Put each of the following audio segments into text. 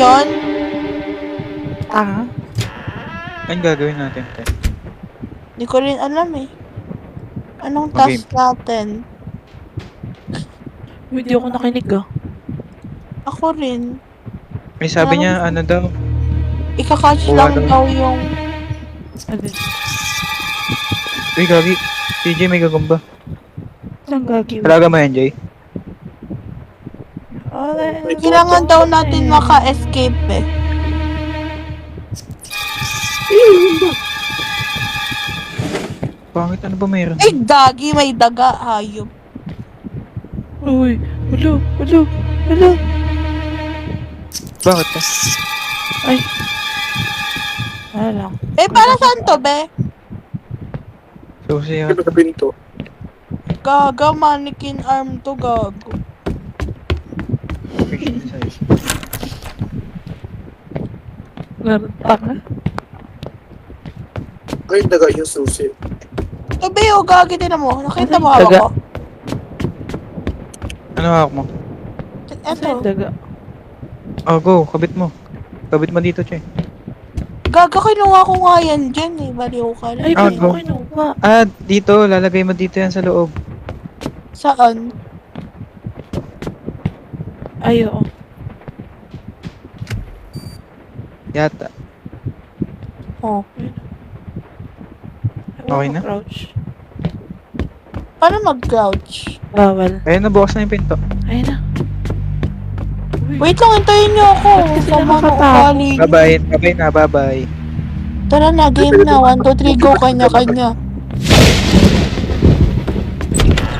yun? Tanga. Anong gagawin natin, te? Di ko rin alam eh. Anong Okay. task natin? Hindi ako nakinig ah. Ako rin. May sabi niya, ano daw, Ika-catch Buha lang daw. daw yung... Alin? uy, gagi, TJ may gagamba. Saan gagi? Talaga mo yan, Jay? Kailangan daw natin maka-escape eh. Pangit, ano ba mayroon? Ay, dagi, may daga, hayop. Uy, ulo. Bakit, te? Ay. Wala lang. Eh, para saan to, be? Susi Ano yan. sa pinto? Gaga, mannequin arm to, gago. Fiction size. Laro tanga. Ay, daga yung susi. To, be, oh, gagi din mo. Nakita mo Daga. hawak ko? Ano hawak mo? Saan Eto. daga? Oh, go, kabit mo. Kabit mo dito, Che. Gaga, kinuha ko nga yan dyan eh. Baliw ka lang. Ay, Ah, ba't go. mo kinuha? Ah, dito, lalagay mo dito yan sa loob. Saan? Ay, oo. Yata. Oh. Okay na? Crouch. Paano mag-crouch? Bawal. Ayun, nabukas na yung pinto. Ayun na. Uy, Wait lang, hintayin niyo ako. Ba't kasi Sama ng nakakatakot? ugali niyo. Bye-bye. Bye-bye na, bye-bye. Tara na, game na. 1, 2, 3, go. Kanya-kanya.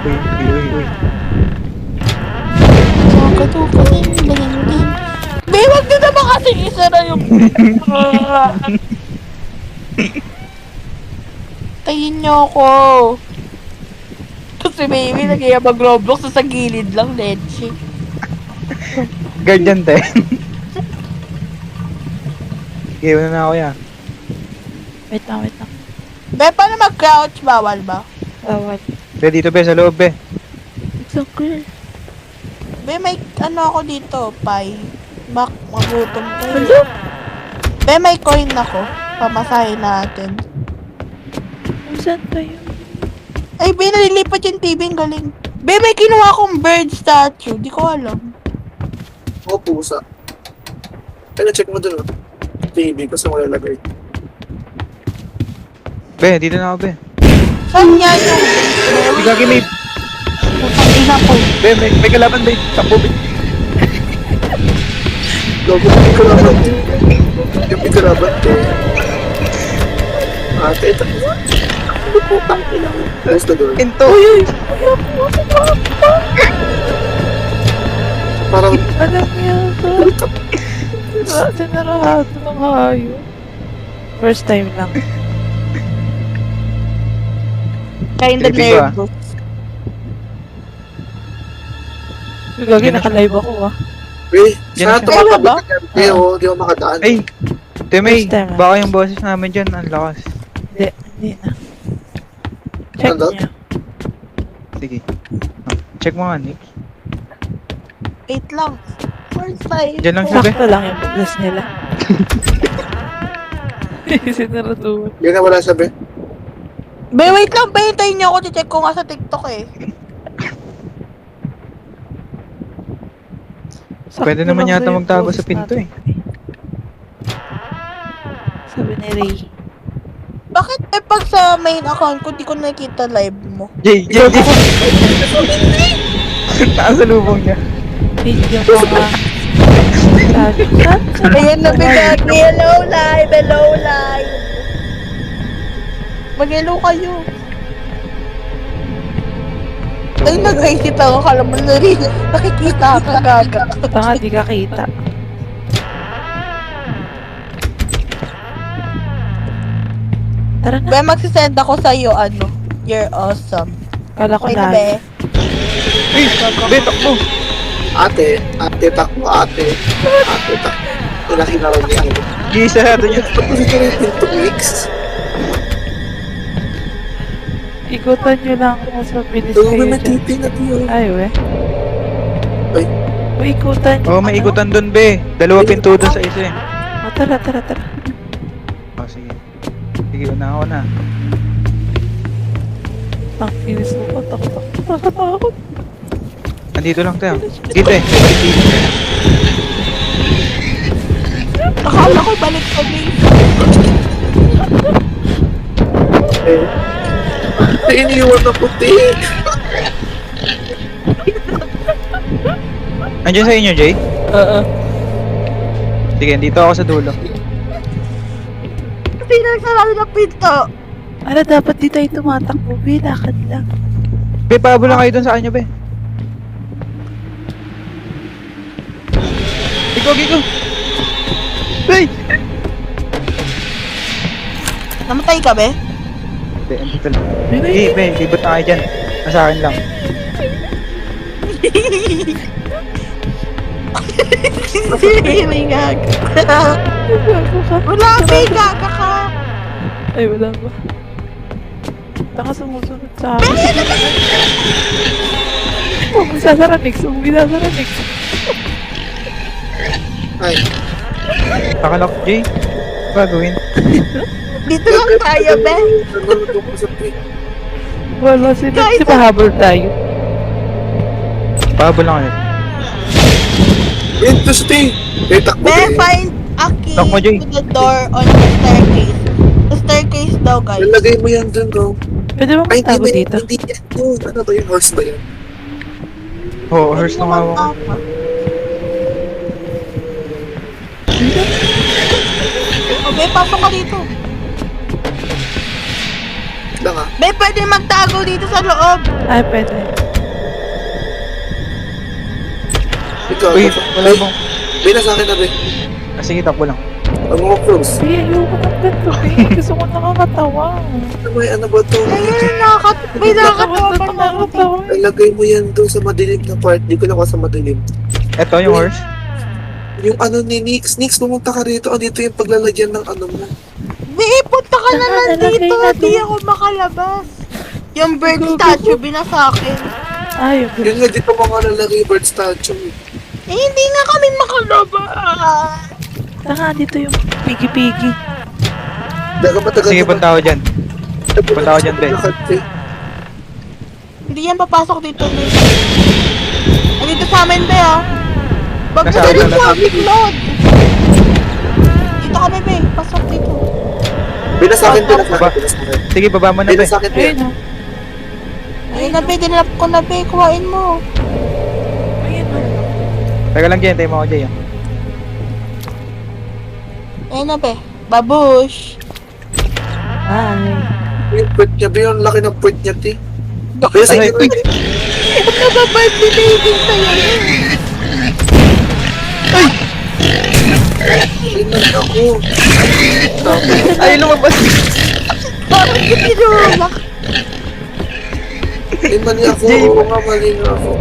Uy, uy, uy, uy. Tuka-tuka din, din. Be, wag na naman kasi isa na yung... Tayin niyo ako. Kasi baby, nagaya mag-Roblox sa gilid lang, leche. Guardian, te. Sige, una na ako yan. wait lang. Be, paano mag-crouch? Bawal ba? Bawal. Be, dito, be, sa loob, be. It's okay. Be, may ano ako dito, pie. Magutom kayo. Hello? Be, may coin ako. Pamasahin natin. Saan tayo? Ay, be, nalilipat yung TV, ang galing. Be, may kinuha akong bird statue. Di ko alam. O, pusa. Ay, na-check mo dun, oh. TV, kasi malalagay. Be, dito na ako, be. Saan yan yung... Uy, gagi, may... Putang ina ko. Be, may kalaban, be. Takbo, be. Logo, may kalaban. Yung may kalaban, ate, ito. Ano po, tangin lang. Close the door. Pinto. Parang, Alam niya ito. Sinarado ng hayo. First time lang. Kinda Creepy ba? nervous. Gagi, naka-live ako ah. eh, Yan sana na siya. tumakabot Ba? ka. Di ako makadaan. Ay, Temay, First time, ah. baka yung boses namin dyan, ang lakas. Hindi na. Check Ano? niya. Sige. Ah, check mo nga, Nick. Wait lang. First time. Diyan lang siya, be. Sakto lang yung business nila. Sinaraduhan. Yan na wala sabi. Be, wait lang. Be, hintayin niyo ako. Check ko nga sa TikTok eh. Pwede Sakto naman lang yata ba yung magtago boses sa pinto, natin? Sabi ni Ray. Bakit eh pag sa main account ko, di ko nakikita live mo? Jay! Nakasalubong niya. Video ko nga. Ayan na, bigagi. Hello, live. Hello, live. Mag-hello kayo. Ay, nag-exit ako. Kala mo na rin. Nakikita ka, gaga. Tanga, di ka kita. Tara na. Be, magsisend ako sa'yo, ano. You're awesome. Kala ko Okay na, na. be. Uy! Be, takbo! Ate, takbo, ate, takbo. Inakinaraw niya ako. Gisa natin yun. Kasi ka rin pinto mix. Ikutan nyo lang kung sa bilis Ito kayo may dyan. matipin na tiyo. Ay, we. Ay, May ikutan. Oh, may ikutan dun, be. Dalawa pinto dun sa isa eh. Oh, tara, tara, tara. Oh, sige. Sige, una ako na. Ang inis mo ko. Nakatakot. Andito lang tayo. Dito eh. Balik dito. Akala ko balik ka, babe. Iniiwan na puti. Andiyan sa inyo, Jay? Oo. Sige, dito ako sa dulo. Kasi nagsarado ng pinto. Ano, dapat di tayo tumatakbo. Be, lakad lang. Be, pahabol lang kayo dun sa kanya, be. Gigo! Be! Namatay ka, be? Be, andito lang. Be, be, libot na kayo dyan. Nasa akin lang. May gaga. Gago ka. Wala, may gaga ka. Ay, wala ba? Taka sumusunod sa akin. Huwag mo sasara next. Huwag mo sasara next. Ay, Pakalak, Jay. Gagawin. Dito lang tayo, be. nanonood ko sa pin. Wala si Guys, Next. Pahabol tayo. Pahabol lang kayo. Ito sa ting. Eh, takbo Be, eh. find a key Lock mo, Jay. to the door on the staircase. The staircase daw, guys. Nalagay mo yan dun, bro. Pwede ba Ay, magtago hindi dito? Hindi yan yun. Ano ba yun? Horse ba yun? Oo, hers nung hawak ko. Okay, pasok ka dito. Wait lang ah. Be, pwede magtago dito sa loob. Ay, pwede. Ikaw, Uy, wala Ay, bang... Be, nasa akin na, be. Ah, sige, takbo lang. Ang mga close. Sige, ayoko ng ganito. Gusto ko nakakatawa. Ano ba to? Ayun, may nakakatawa pa na. Nakakatawa. Ilagay mo yan doon sa madilim na part. Di ko lang sa madilim. Eto, yung horse. Yung ano ni Nix. Nix, pumunta ka rito. Andito yung paglalagyan ng ano mo. Be, punta ka na lang Nalagay dito. na Di doon. ako makalabas. Yung bird statue, binasa akin. Ay, yung Yun nga dito mga lalagay bird statue. Eh, hindi na kami makalabas. Taka, dito yung pigi-pigi. Daga matagal Sige, punta ako dyan. punta ako dyan, be. Hindi yan papasok dito, be. Dito sa amin, be, ah. Wag mo Nasa din akin na po, lang. big load. Dito kami, be. Pasok dito. Binasa akin, Baba. Sige, baba mo na, be. Binasa akin, Ayun, oh. Ayun na, be. Dinalap ko na, be. Kuhain mo. Ayun, oh. Taga lang dyan, tayo mo ako, Jay. Ayun na, be. Babush. Ay. Yung puwet niya, be. Yung laki ng puwet niya, ti. Bakit Binasa Ay, akin, uy. nababirthday baby sa'yo? Ayun ako. Ay, lumabas. Bakit ka tinulak? Ay, mali ako. Jay. Oo nga, mali nga ako.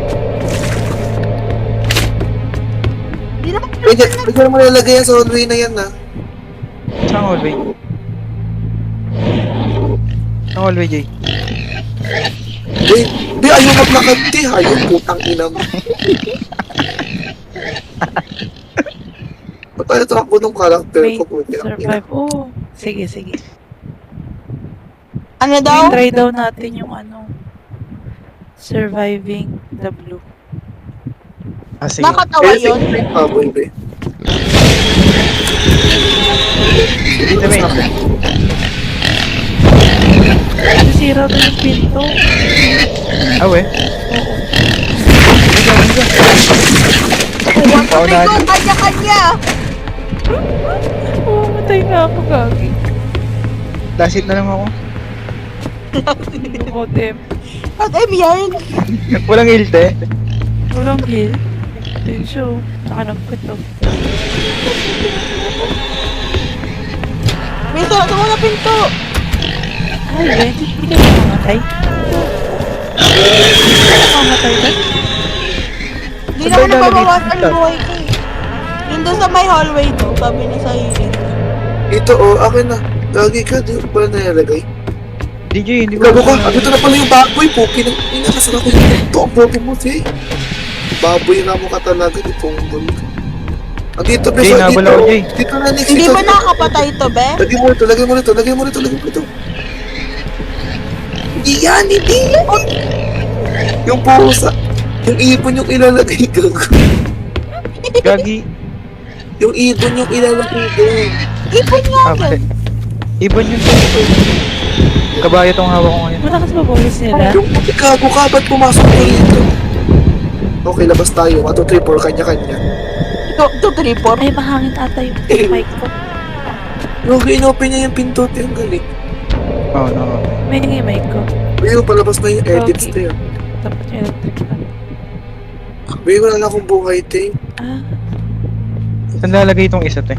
Di naman Bigyan mo nalagay yan sa hallway na yan, ha. Saan hallway? Saan hallway, Jay? Be, ayaw maglakad, ti. Ayaw, putang ina mo. Ba't tayo takbo ng karakter Wait, ko? Putang ina. survive. Oh, sige, sige. Ano daw? Try daw natin yung ano. Surviving the blue. Ah, sige. Nakatawa yun? Baboy, be. Dito, be. Nasira na yung pinto. Ah, we. Huwag Paunahan. kami ko, kanya-kanya. Oh, matay na ako, gagi. Last hit na lang ako. Modem. At yan. Walang ilte. Walang heal. Ayun siya, oh. Nakanagpito. May sarap mo na pinto. Ay, hindi ka mamatay. Mamatay ba? Hindi naman nababawasan ang buhay ko eh. Yun doon sa may hallway to, sabi niya sa hiling. Ito, oh, akin na. Lagi ka, di ko pala nalalagay. DJ, hindi ko... Gago ka, ito na pala yung baboy, puki ng ina. Nasara ko yung ito, ang bobo mo, ti. Baboy na mo ka talaga, di punggol ka. Andito, be, Jay, so, nabala dito. ko, Jay. Dito na, Nix. Hindi dito. ba nakakapatay to, be? Lagay mo ito, lagay mo ito, lagay mo ito, lagay mo ito. Hindi yan, hindi yan. Yung pusa. Yung ibon yung ilalagay ko. Gagi. Yung ibon yung ilalagay ko. Ipon nga Ah, yan. Ibon yun. Kabayo tong hawak ko ngayon. Malakas ba boses nila? Yung ikago ka, ba't pumasok ko rito? Okay, labas tayo. 1, 2, 3, 4, kanya-kanya. 2, 3, 4. Ay, mahangin ata yung mic ko. Yung inopen niya yung pinto, ito yung galing. Oh, no. May yung mic ko. Uy, palabas na yung edits Okay. to yun. Dapat yung electric fan. Uy, wala na akong buhay, te. Ah, Saan lalagay itong isa, te?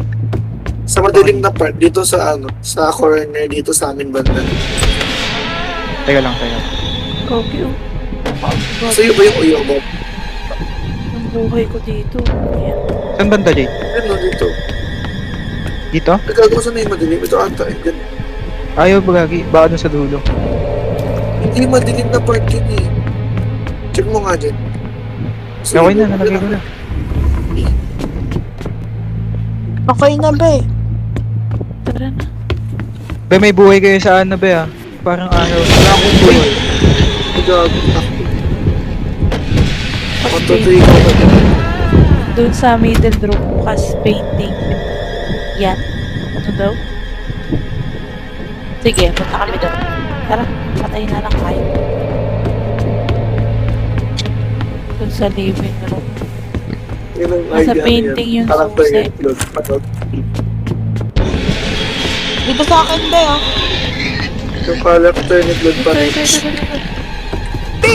Sa madaling na part, dito sa sa corner, dito sa amin banda. Teka lang, teka. Gogi oh. Sa'yo ba yung uyo mo? Yung buhay ko dito. Ayan. Saan banda, Jay? Ano, dito. Dito? Nagagawa sa na yung madilim. Ito ata, eh. Yan. Ayaw ba, Gagi? Baka dun sa dulo. Hindi madilim na part yun eh. Check mo nga dyan. Okay na, nalagay ko na. Okay na, be. Tara na. Be, may buhay kayo sa ano, be, ah. Parang araw. Wala akong buhay. Nagago. Ako. Pag Patutoy ko ba dyan? doon sa middle room, bukas painting. Yan. Ano daw? Sige, punta kami doon. Tara, patayin na lang tayo. Doon sa living room. Yun ang Nasa idea painting niya. yung Character susi. yung clothes. Patot. Dito sa akin, be, oh. Yung character ni Blood Ito, Patot. ito, ito, ito. Be,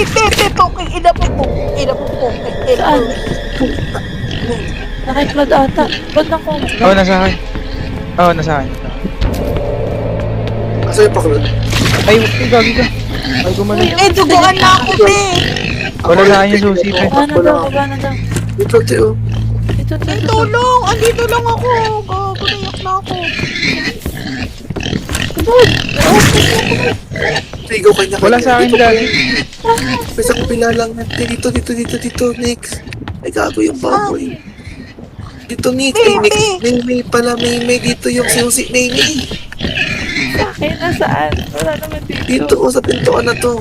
pokey, ina po, pokey, ina po, pokey, ina Saan? po. Nakikloud ata. Load na ko. Oh, nasa akin. Oh, nasa akin. Asa yung paklod? Ay, Gagi ka. Ay, gumaling. Eh, duguan na ako, be. Wala na kayo susi, pe. Baba na daw, baba na daw. Ito, Teo. Ito, ito, Ay, ito. tulong! Andito lang ako. Gago, naiyak na ako. Tigo kanya. Wala sa akin, Gagi. Bisa ko pinalang natin. Dito, Nix. Ay, gago yung baboy. Dito, Nix. Ay, Nix. May pala, may dito yung susi. May. Sa akin, nasaan? Wala naman dito. Dito, sa pintuan na to.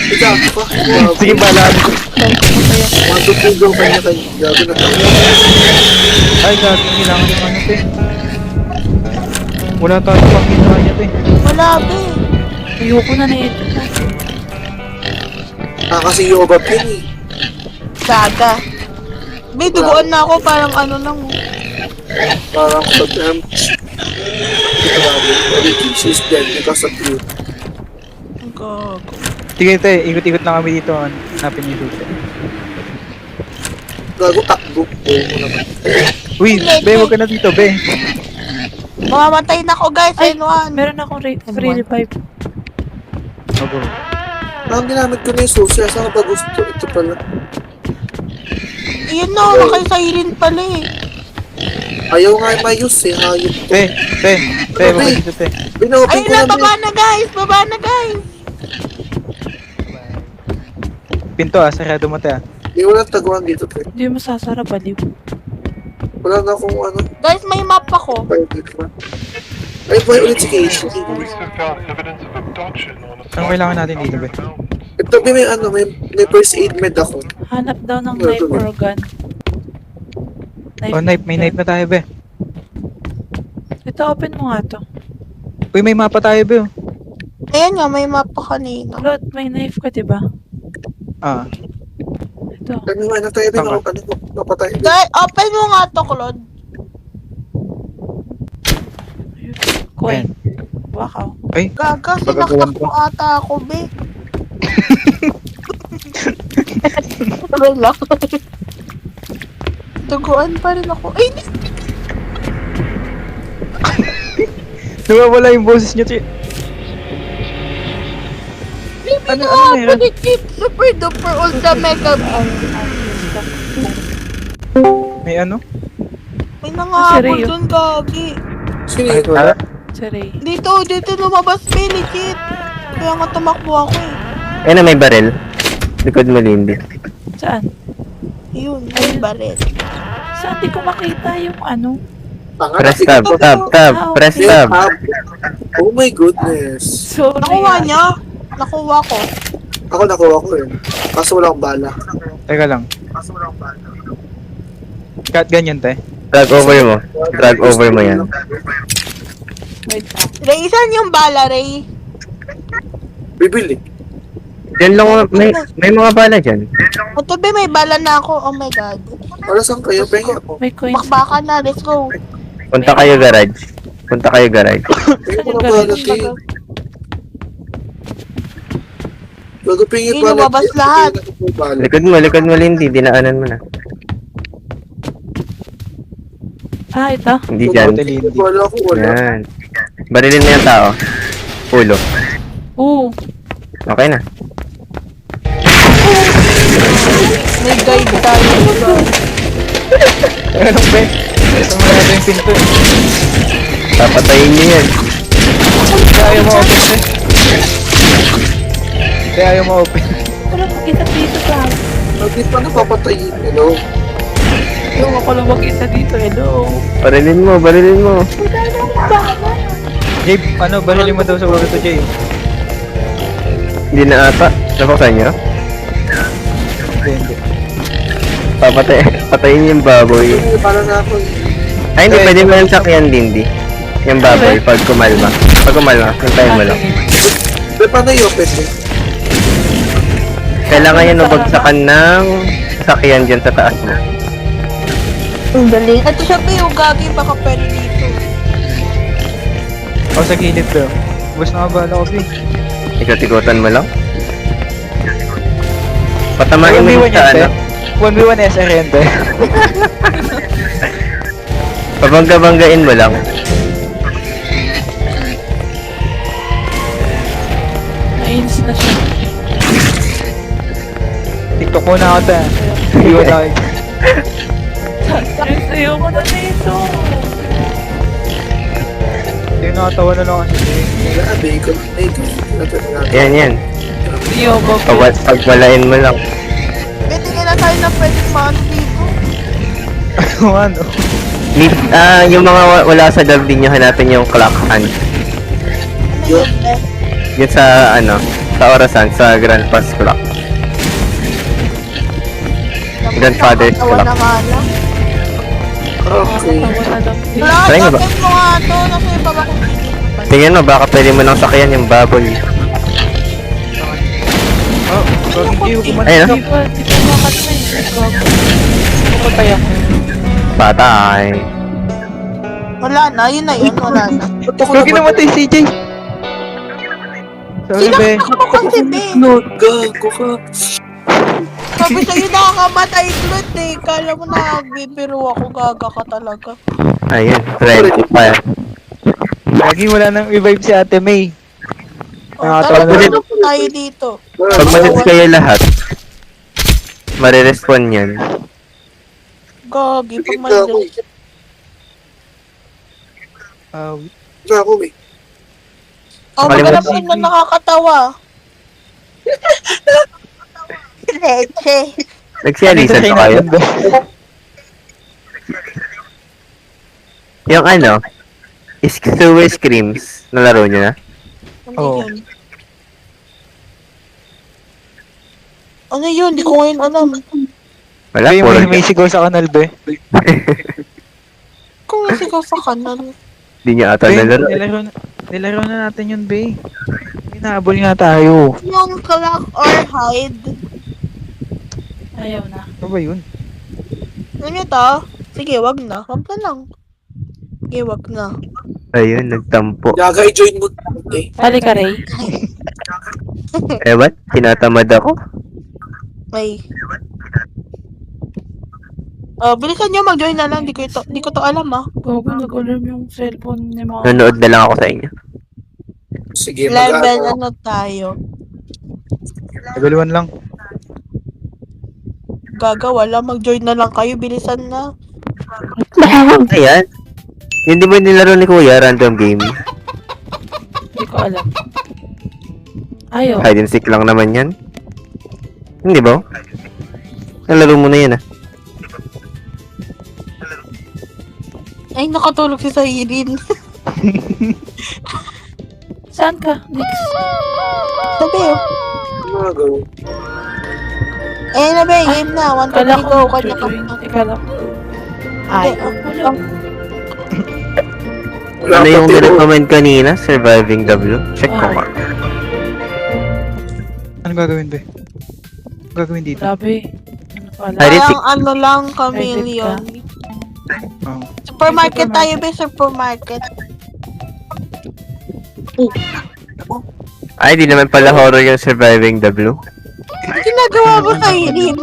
Ay, gago ka. Gago. Sige, balaan ko. Matutugaw kanya. Gago na tayo. Ay, Gagi, kailangan yung ano, te. Wala tayo pang ginawa niya, te. Wala, be. Ayoko na ito. Kasi yobab yun eh. Gaga. Be, duguan na ako. Parang ano lang, oh. Parang sa term. Ito gago. She's dead because of you. Gago. Sige, te. Ikot-ikot lang kami dito. Hanapin niyo dito. Gago, takbo. Oo naman. Uy, be, wag ka na dito, be. Mamamatay na ako, guys. Ay, N1. meron akong free revive. Ogo. Ang ginamit ko na yung susi. Saan ko ba gusto? Ito pala. Yun na, nakaisahirin pala eh. Ayaw nga mayos eh. Hayop to. Te, wag ka dito, te. Pinopen Ayun ko na, na baba na, guys. Baba na, guys. Pinto, ah. Sarado mo, te, ah. Hindi walang taguan dito. Pre. Hindi mo sasara, baliw. Wala na akong ano. Guys, may map ako. Ay, boy, ulit si Casey. Police have found evidence of abduction on a Ang kailangan natin dito, be? Ito, may first aid med ako. Hanap daw ng knife or gun. Oh, knife. May knife na tayo, be. Ito, open mo nga to. Uy, may mapa tayo, be. Oh. Ayan nga, may map pa kanina. Claude, may knife ka, diba? Ah. Ito. Ano nga, tayo din ako. Ano ko, napatay. Guys, open mo nga to, Claude. Coin. Wakaw. Ay, Gaga, Pagkagawan sinaksak ko. mo ata ako, be. Wala. Duguan pa rin ako. Ay, nawawala yung boses niyo, te. Ano meron? Super duper ultra mega. May ano? May nangahabol Seryo? dun, Gagi. Sino Ay, yun? wala. Si Ray. Dito lumabas, be, legit. Kaya nga tumakbo ako eh. Ayun na may baril. Likod mo, Lindy. Saan? Yun, may baril. Saan di ko makita yung ano? Press tab, tab. Press tab. Oh my goodness. Sorry. Nakuha niya. Nakuha ko. Ako nakuha ko yun. Kaso wala akong bala. Teka lang. Cut ganyan, te. Drag over mo. Drag over mo yan. Wait lang. Ray, saan yung bala, Ray? Bibili. Diyan lang, may mga bala dyan. O, tabi, may bala na ako. Oh my God. Para saan kayo? Pengi ako. May coins. Bakbaka na. Let's go. Punta kayo garage. Punta kayo garage. Pengi mo na bala, Ting. Bago pengi Hindi bala. lumabas lahat. Likod mo, Lindy. Dinaanan mo na. Ah, ito. Hindi dyan. Hotel Indy. Wala ko, wala. Yan. Barilin mo yung tao. Ulo. Oo. Okay na. May guide tayo. Teka lang, be. Ito mo natin yung pinto. Papatayin niyo yan. Kaya ayaw mo open, te. Kaya ayaw mo open. Wala makita dito sa akin. Bakit pa napapatayin? Hello? Yung ako lang makita dito. Hello. Barilin mo. Wala nang bala. Jay, ano, barilin mo daw sa ulo to, Jay. Hindi na ata. Napaksan niyo? Hindi. Patayin yung baboy. Pengi bala na ako. Ay, hindi. Pwede mo yung sakyan, Lindy. Yung baboy. Pag kumalma. Pag kumalma. Hintayin mo lang. Pero paano i-open eh? Kailangan yan nabagsakan ng sakyan dyan sa taas mo. Ang galing. At siya pa yung gagi. Baka pwede dito. O, sa gilid, bro. Bus na bala ko, be. Ikot-ikotan mo lang. Patamain mo yung 1v1 sa yan, te. ano. 1v1 SR yan, te. Pabangga-banggain mo lang. Nainis na siya. TikTok muna ako, te. Iwan ako. Ay, sayo ko na dito. Yung nakatawa na lang kasi. Wala, bacon. Yan. Yo, Pagwalain mo lang. Pwede nga na tayo na pwede maano dito. Ano? Yung mga wala sa garden nyo, hanapin yung clock hand. Ano yun, eh? Yun sa ano, sa orasan, sa Grand Pass clock. Grandfather's Nakakatawa clock. na nga lang. Okay. Tawa na lang. Wala, Try nga ba? open mo nga to. Nasa iba ba kung hindi? Tingnan mo, baka pwede mo nang sakyan yung baboy. Oh, bakit hindi ko kumain? Ayun, Di ba? Di ba makat na eh. Gago. Pumatay ako. patay. Wala na, yun na yun. Wala na. Ba't ako Bakit namatay si Jay? Sorry, be. Sinakta ko kasi, be. Gago ka. Sabi sa'yo nakakamatay ulit eh. Kala mo nagbibiro ako, gaga ka talaga. Ayun, friendly pa. Lagi wala nang revive si Ate May. O, Nakakatawa tara, na. pasok tayo dito. Pag malis kayo lahat, marirespond yan. Gagi, pag Tignan na ako malis. eh. Ah, Tignan ako eh. Oh, Nakalimutan. maghanap ka na nakakatawa. Leche. Nagsialisan pa kayo? be. Yung ano, Sewer Screams, nalaro nyo na? Ano Oo. yun? Ano yun? Di ko ngayon alam. Wala, Be, puro may sigaw sa kanal, be. Kung nasigaw sa kanal. Di nyo ata Be, nalaro. nilaro na natin yun, be. Inaabol nga tayo. Yung clock or hide. Ayaw na. Ano ba yun? Ano to? Sige, wag na. Wag na lang. Sige, wag na. Ayun, nagtampo. Yaga, i-join mo. Eh. Halika, Ray. Eh, ba't? Tinatamad ako? May. Bilisan nyo, mag-join na lang. Di ko to alam ah. Gago, nag-alarm yung cellphone ni mga... Nanood na lang ako sa inyo. Sige, Level ano tayo. Level 1 lang. Gagawa lang, mag-join na lang kayo. Bilisan na. Ayan. Yun di ba nilaro ni Kuya, random game? Hindi ko alam. Ayaw. Hide and seek lang naman yan. Hindi ba? Nalaro mo na yun ah. Ay, nakatulog si Siren. Saan ka? Next. Sabi oh. Mga gawin. Eh, na ba, game na. 1, 2, Kala 3, ko go. mag-join. Kanya-kanya. Teka lang. Ay, Wala. Ano yung nirecommend kanina? Surviving W? Check ko nga. Anong gagawin, be? Anong gagawin dito? grabe. Ano pala? Ay, Parang ano lang, chameleon. Oh. Supermarket tayo, be. Supermarket. Ay, di naman pala horror yung Surviving W. Ginagawa ko Siren.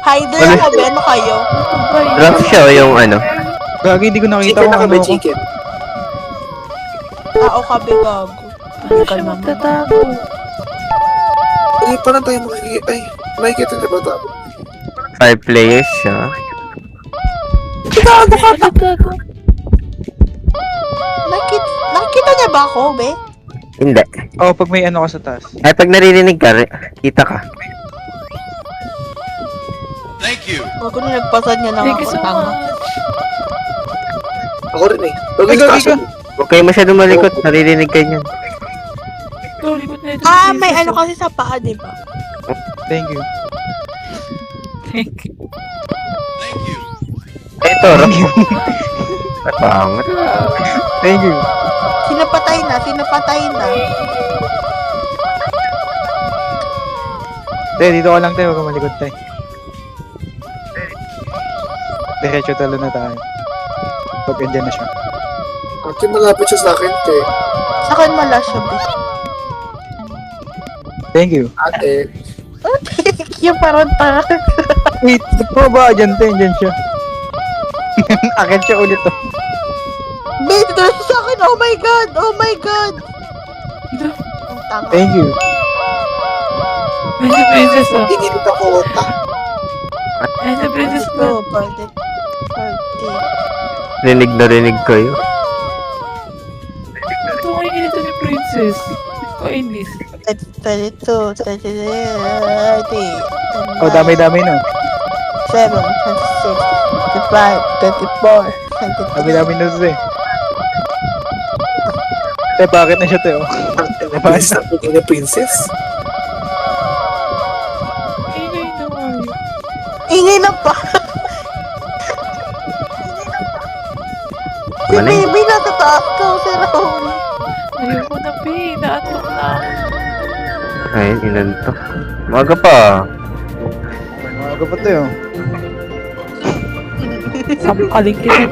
Hider Ano? ako, be. Ano kayo? Rough siya o yung ano? Gagi, hindi ko nakita Chicken kung na ano kami, ako. chicken. Tao ka, be, gago. Ano siya magtatago? Ay, parang tayo makikita. Ay, makikita na ba tayo? 5 players siya. Ano gago? Nakikita niya ba ako, be? Hindi. Oh, pag may ano ka sa taas. Ay, pag naririnig ka, kita ka. Huwag ko na nagpasan niya ng Thank you ako so tanga. much. Ako rin eh. Ay, gagi ka! Huwag kayo masyadong malikot, naririnig kayo niyan. Sorry, good night. May ano kasi sa paa, di ba? Thank you. Thank you. Ito, rough. Ay, pangat. Thank you. Sinapatay na. Te, dito ka lang tayo, huwag ka malikot tayo. Diretso talo na tayo. Pag andyan na siya. Ate, malapit siya sa akin, te. Sa akin malas siya, be. Thank you. Ate. Yung parang tanga. Wait, po ba dyan, te? Andyan siya. Akit siya ulit to. Be, dito na siya sa akin. Oh my God. Ang tanga. Thank you. Ay, si Princess oh. Pinilit ako, ta. Ay, si Princess ko. Go, party. Rinig kayo. Ito kayo ganito ni Princess. Kainis. 32, 30, Oh, dami-dami na. 7, 26, 25, 24, 23. Dami-dami na to, eh. Te, bakit na siya, te? Oh? Princess, sabi ni Princess. Ingay na kayo. Ingay na pa. Si Ano yun? baby nasa taas ko, si Raul. Ayoko na, P. Naatok na ako. Ayun, ilan to? Maga pa. Mga pa to, oh. Sampaling kita.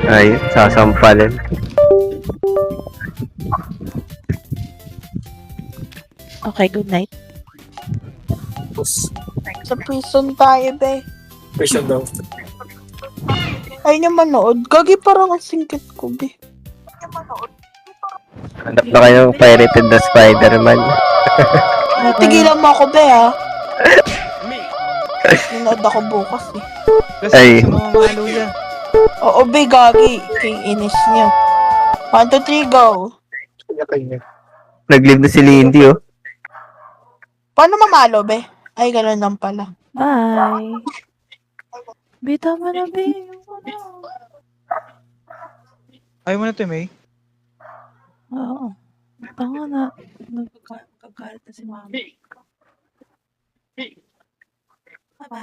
Ayun, sasampalin. Okay, good night. Tapos, Sa prison tayo, be. prison daw. Ay niya manood. Gagi parang ang singkit ko, be. Hanap na kayo ng pirated na Spider-Man. Tigilan mo ako, be, ha? Nanood ako bukas, eh. Kasi Ay. sa mga malo yan. Oo, be, gagi. King inis niyo. 1, 2, 3, go. Kanya-kanya. Nag-live na si Lindy, oh. Paano mamalo, be? Ay, ganun lang pala. Bye. Bita mo na, B. Ayaw mo na to, May. Oo. Tanga na. Nagkagalit na si mama. Bye-bye.